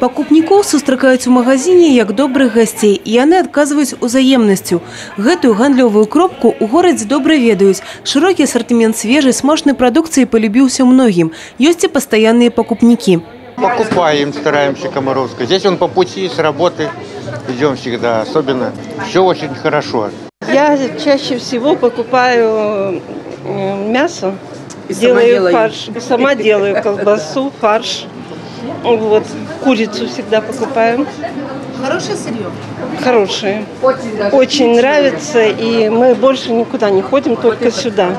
Пакупнікоў сустракаюць у магазине як добрых гасцей, і яны адказваюць узаемнасцю. Гэтую гандлёвую кропку ў горадзе добра ведаюць. Шырокі асартымент свежай, смачнай прадукцыі полюбіўся многім. Ёсць і пастаянныя пакупнікі. Покупаем, стараемся Комаровской. Здесь он по пути с работы. Идем всегда. Особенно все очень хорошо. Я чаще всего покупаю мясо. Делаю фарш. Сама делаю колбасу, фарш. Вот. Курицу всегда покупаем. Хорошее сырье? Хорошее. Очень нравится, и мы больше никуда не ходим, только сюда.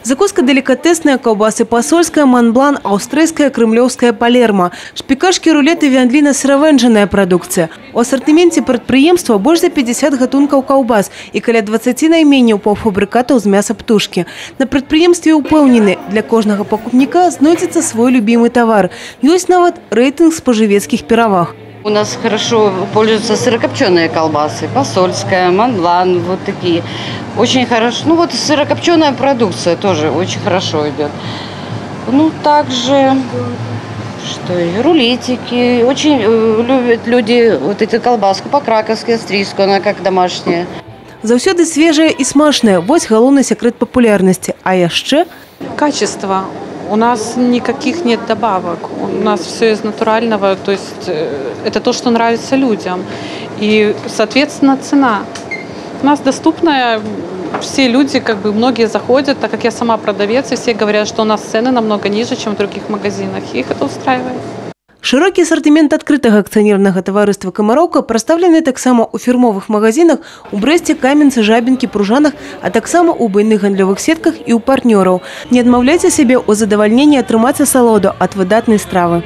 Закуска деликатесная, колбасы посольская, манблан, австрийская, кремлевская, палерма. Шпикашки, рулеты, вяндлина, сыровенжаная продукция. У ассортименте предприемства больше за 50 гатунков колбас и каля 20 найменняў паўфабрыкатаў з мяса птушки. На предприемстве упэўнены, для кожнага пакупніка знойдзецца свой любимый товар. Ёсць нават рейтинг спажывецкіх пераваг. У нас хорошо пользуются сырокопченые колбасы, посольская, манблан, вот такие. Очень хорошо. Ну вот сырокопченая продукция тоже очень хорошо идет. Ну также, что и рулетики. Очень любят люди вот эту колбаску по-краковски, австрийскую, она как домашняя. Заўсёды свежая и смачная. Вот галоўны секрет популярности. А яшчэ качество. У нас никаких нет добавок. У нас все из натурального. То есть это то, что нравится людям. И, соответственно, цена. У нас доступная. Все люди, многие заходят, так как я сама продавец, и все говорят, что у нас цены намного ниже, чем в других магазинах. И их это устраивает. Широкі асартымент адкрытага акцыянернага таварыства «Камароўка» прадстаўлены таксама ў фірмовых магазинах у Брэсце, Каменцы, Жабінкі, Пружанах, а таксама ў буйных гандлёвых сетках і ў партнёраў. Не адмаўляйце сябе ў задавальненні атрымаць асалоду ад выдатнай стравы.